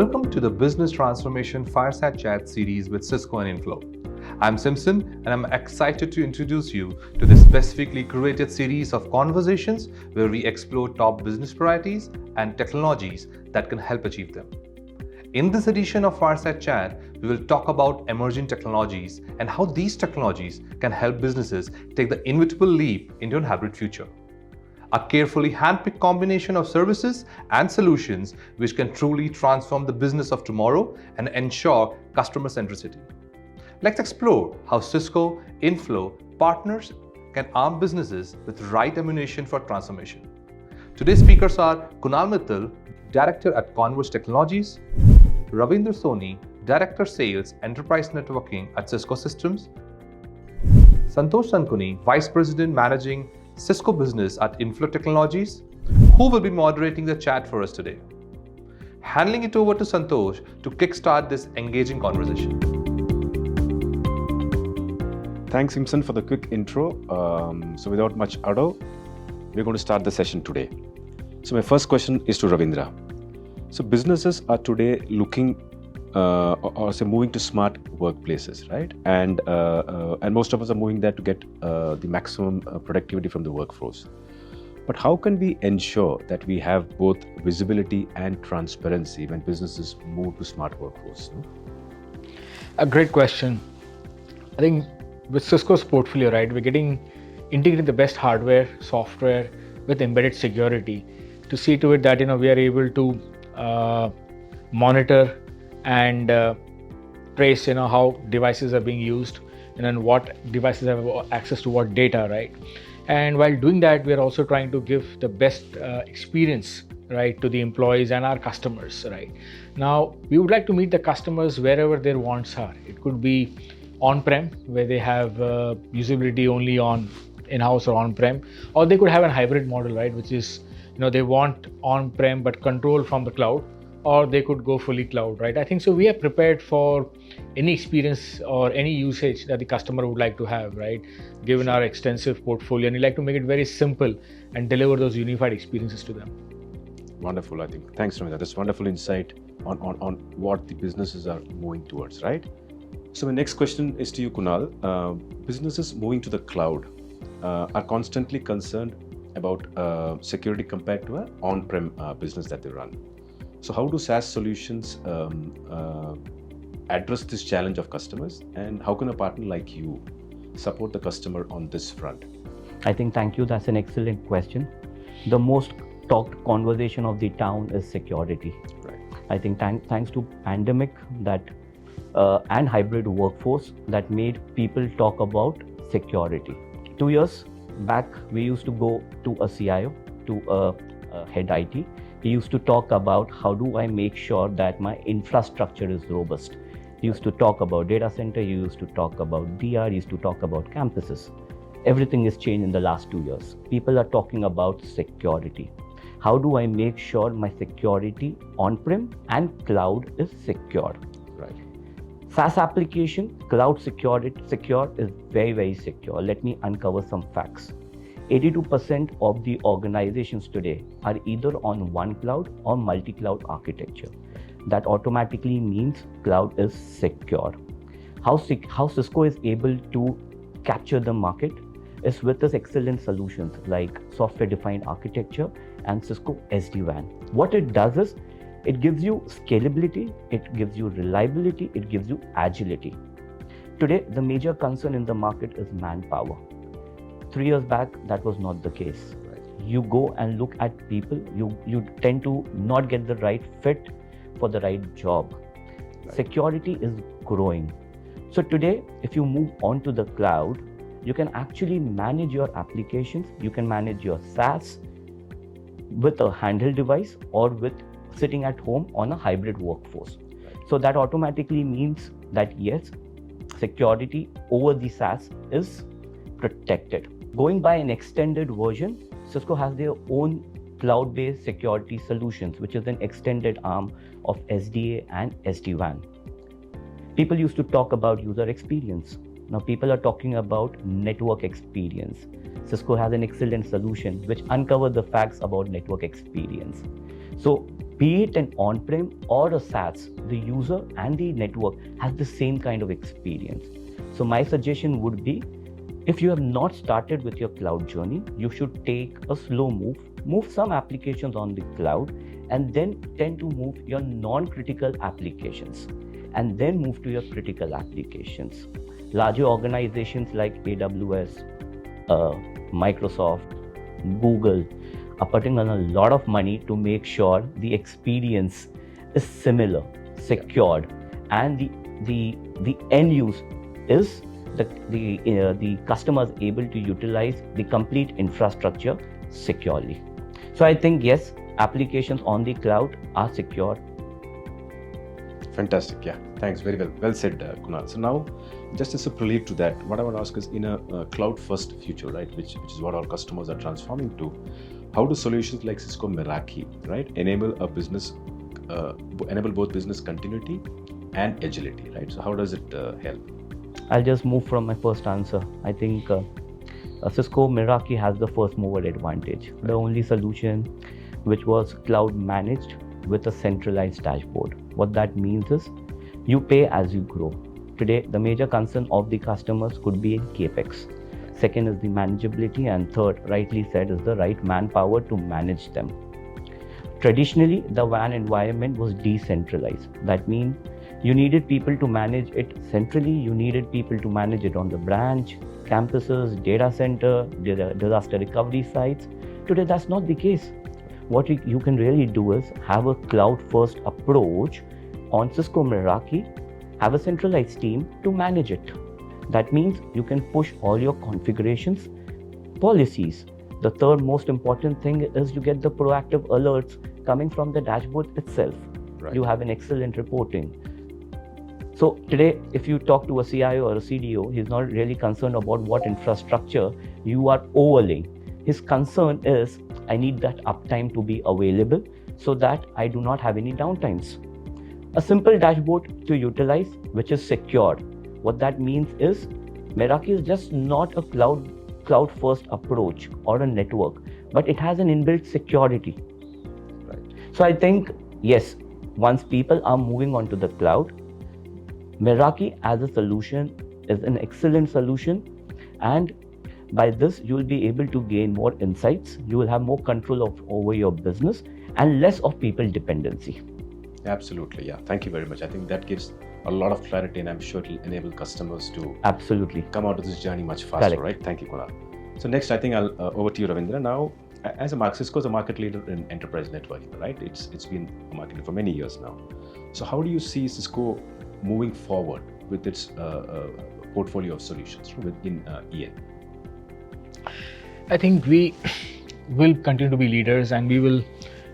Welcome to the Business Transformation Fireside Chat series with Cisco and Inflow. I'm Simpson and I'm excited to introduce you to this specifically curated series of conversations where we explore top business priorities and technologies that can help achieve them. In this edition of Fireside Chat, we will talk about emerging technologies and how these technologies can help businesses take the inevitable leap into a hybrid future. A carefully handpicked combination of services and solutions which can truly transform the business of tomorrow and ensure customer centricity. Let's explore how Cisco Inflow partners can arm businesses with the right ammunition for transformation. Today's speakers are Kunnal Mittal, Director at Konverge Technologies, Ravindra Soni, Director Sales Enterprise Networking at Cisco Systems, Santosh Sankunny, Vice President Managing Cisco Business at Inflow Technologies, who will be moderating the chat for us today. Handing it over to Santosh to kickstart this engaging conversation. Thanks, Simpson, for the quick intro. So without much ado, we're going to start the session today. So my first question is to Ravindra. So businesses are today looking or say moving to smart workplaces, right? And most of us are moving there to get the maximum productivity from the workforce. But how can we ensure that we have both visibility and transparency when businesses move to smart workforce? A great question. I think with Cisco's portfolio, right, we're integrating the best hardware, software with embedded security to see to it that we are able to monitor and trace how devices are being used and what devices have access to what data, right? And while doing that, we are also trying to give the best experience, right, to the employees and our customers, right? Now, we would like to meet the customers wherever their wants are. It could be on-prem, where they have usability only on in-house or on-prem, or they could have a hybrid model, right, which is they want on-prem but control from the cloud, or they could go fully cloud, right? I think so we are prepared for any experience or any usage that the customer would like to have, right? Given our extensive portfolio, and we like to make it very simple and deliver those unified experiences to them. Wonderful, I think. Thanks, Ravindra. That's wonderful insight on what the businesses are moving towards, right? So my next question is to you, Kunnal. Businesses moving to the cloud are constantly concerned about security compared to an on-prem business that they run. So how do SaaS solutions address this challenge of customers, and how can a partner like you support the customer on this front? I think, thank you. That's an excellent question. The most talked conversation of the town is security. Right. I think thanks to pandemic that and hybrid workforce that made people talk about security. 2 years back, we used to go to a CIO, to a head IT. He used to talk about how do I make sure that my infrastructure is robust. He used to talk about data center, he used to talk about DR, he used to talk about campuses. Everything has changed in the last 2 years. People are talking about security. How do I make sure my security on-prem and cloud is secure? Right. SaaS application, cloud secure is very, very secure. Let me uncover some facts. 82% of the organizations today are either on one cloud or multi-cloud architecture. That automatically means cloud is secure. How Cisco is able to capture the market is with its excellent solutions like software-defined architecture and Cisco SD-WAN. What it does is, it gives you scalability, it gives you reliability, it gives you agility. Today, the major concern in the market is manpower. 3 years back, that was not the case. Right. You go and look at people, you tend to not get the right fit for the right job. Right. Security is growing. So today, if you move on to the cloud, you can actually manage your applications, you can manage your SaaS with a handheld device or with sitting at home on a hybrid workforce. Right. So that automatically means that yes, security over the SaaS is protected. Going by an extended version, Cisco has their own cloud-based security solutions, which is an extended arm of SDA and SD-WAN. People used to talk about user experience. Now people are talking about network experience. Cisco has an excellent solution which uncovers the facts about network experience. So Be it an on-prem or a SaaS, the user and the network has the same kind of experience. So my suggestion would be, if you have not started with your cloud journey, you should take a slow move some applications on the cloud, and then tend to move your non-critical applications, and then move to your critical applications. Larger organizations like AWS, Microsoft, Google are putting on a lot of money to make sure the experience is similar, secured, and the end use is the customer is able to utilize the complete infrastructure securely. So I think yes, applications on the cloud are secure. Fantastic. Yeah. Thanks. Very well said, Kunal. So now, just as a prelude to that, what I want to ask is, in a cloud-first future, right, which is what our customers are transforming to, how do solutions like Cisco Meraki, right, enable both business continuity and agility, right? So how does it help? I'll just move from my first answer. I think Cisco Meraki has the first mover advantage. Right. The only solution which was cloud managed with a centralized dashboard. What that means is you pay as you grow. Today, the major concern of the customers could be in CapEx. Second is the manageability, and third, rightly said, is the right manpower to manage them. Traditionally, the WAN environment was decentralized. That means you needed people to manage it centrally, you needed people to manage it on the branch, campuses, data center, disaster recovery sites. Today, that's not the case. What you can really do is have a cloud-first approach on Cisco Meraki, have a centralized team to manage it. That means you can push all your configurations, policies. The third most important thing is you get the proactive alerts coming from the dashboard itself. Right. You have an excellent reporting. So today, if you talk to a CIO or a CDO, he's not really concerned about what infrastructure you are overlaying. His concern is, I need that uptime to be available so that I do not have any downtimes. A simple dashboard to utilize, which is secured. What that means is, Meraki is just not a cloud-first approach or a network, but it has an inbuilt security. Right. So I think, yes, once people are moving on to the cloud, Meraki as a solution is an excellent solution, and by this you will be able to gain more insights, you will have more control over your business and less of people dependency. Absolutely, yeah. Thank you very much. I think that gives a lot of clarity, and I'm sure it will enable customers to come out of this journey much faster. Correct. Right? Thank you, Kunal. So next, I think I'll over to you, Ravindra. Now, as Cisco is a market leader in enterprise networking, right? It's been a market leader for many years now. So how do you see Cisco moving forward with its portfolio of solutions within EN? I think we will continue to be leaders, and we will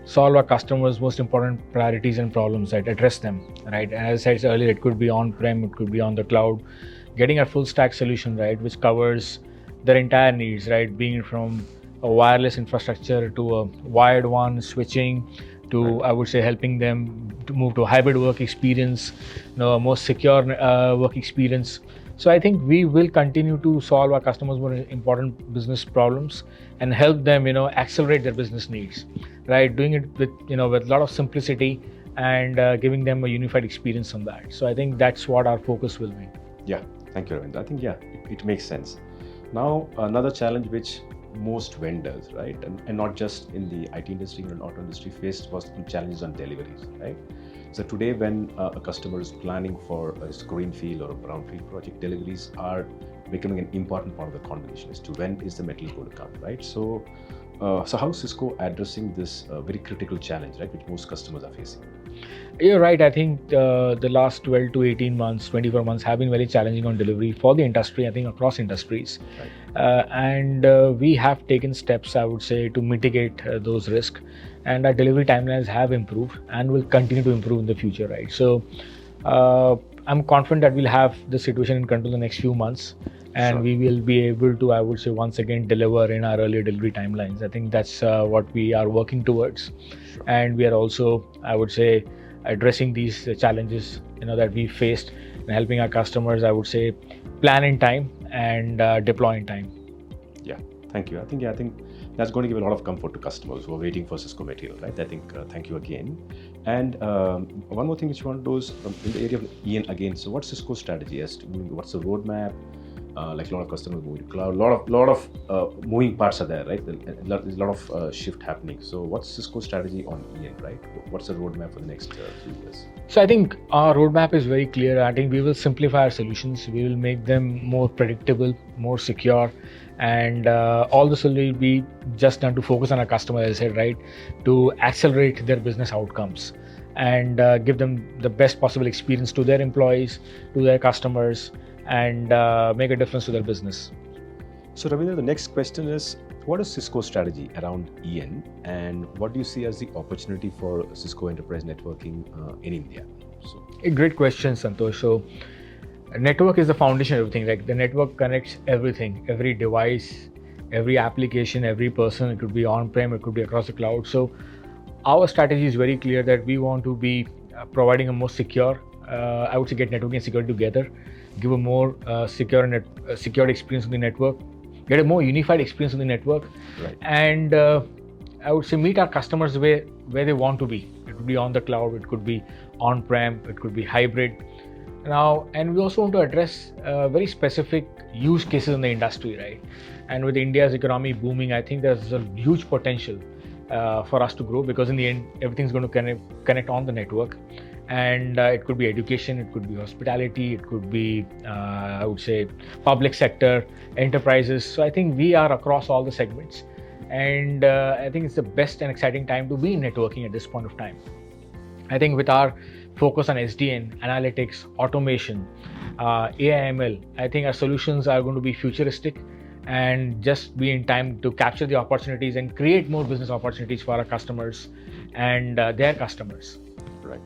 solve our customers' most important priorities and problems, right? Address them, right? As I said earlier, it could be on-prem, it could be on the cloud. Getting a full stack solution, right, which covers their entire needs, right? Being from a wireless infrastructure to a wired one, switching to, right, I would say, helping them to move to a hybrid work experience, a more secure work experience. So I think we will continue to solve our customers' more important business problems and help them, accelerate their business needs, right? Doing it with, with a lot of simplicity and giving them a unified experience on that. So I think that's what our focus will be. Yeah, thank you, Ravindra. I think, it makes sense. Now, another challenge which most vendors, right, and not just in the IT industry and auto industry faced was challenges on deliveries, right? So today, when a customer is planning for a greenfield or a brownfield project, deliveries are becoming an important part of the conversation as to when is the metal going to come, right? So how is Cisco addressing this very critical challenge, right, which most customers are facing? You're right. I think the last 12 to 18 months, 24 months have been very challenging on delivery for the industry, I think across industries. Right. And we have taken steps, I would say, to mitigate those risks. And our delivery timelines have improved and will continue to improve in the future, right? So I'm confident that we'll have the situation in control in the next few months, and sure, we will be able to, I would say, once again deliver in our earlier delivery timelines. I think that's what we are working towards. Sure. And we are also, I would say, addressing these challenges that we faced and helping our customers, I would say, plan in time and deploy in time. Yeah, Thank you. I think that's going to give a lot of comfort to customers who are waiting for Cisco material, right? I think thank you again. And one more thing which you want to do is in the area of EN again. So what's Cisco's strategy as to what's the roadmap? Like a lot of customers moving to cloud, lot of moving parts are there, right? There's a lot of shift happening. So what's Cisco's strategy on EN, right? What's the roadmap for the next few years? So I think our roadmap is very clear. I think we will simplify our solutions. We will make them more predictable, more secure, and all this will be just done to focus on our customer, as I said, right? To accelerate their business outcomes and give them the best possible experience to their employees, to their customers, and make a difference to their business. So Ravindra, the next question is, what is Cisco's strategy around EN, and what do you see as the opportunity for Cisco enterprise networking in India? So, A great question, Santosh. So, network is the foundation of everything. Like the network connects everything, every device, every application, every person. It could be on-prem, it could be across the cloud. So, our strategy is very clear that we want to be providing a more secure, I would say, get networking and security together, give a more secure experience on the network, get a more unified experience on the network, right. And I would say meet our customers where they want to be. It could be on the cloud, it could be on-prem, it could be hybrid. Now, and we also want to address very specific use cases in the industry, right? And with India's economy booming, I think there's a huge potential for us to grow, because in the end, everything's going to connect on the network. And it could be education, it could be hospitality, it could be, I would say, public sector, enterprises. So I think we are across all the segments. And I think it's the best and exciting time to be in networking at this point of time. I think with our focus on SDN, analytics, automation, AI/ML, I think our solutions are going to be futuristic and just be in time to capture the opportunities and create more business opportunities for our customers and their customers. Right.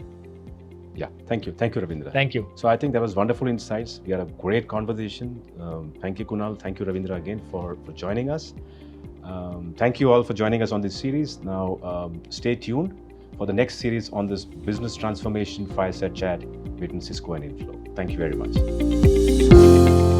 Yeah, thank you, Ravindra. Thank you. So I think that was wonderful insights. We had a great conversation. Thank you, Kunnal. Thank you, Ravindra, again for joining us. Thank you all for joining us on this series. Now, stay tuned for the next series on this business transformation fireside chat between Cisco and Inflow. Thank you very much.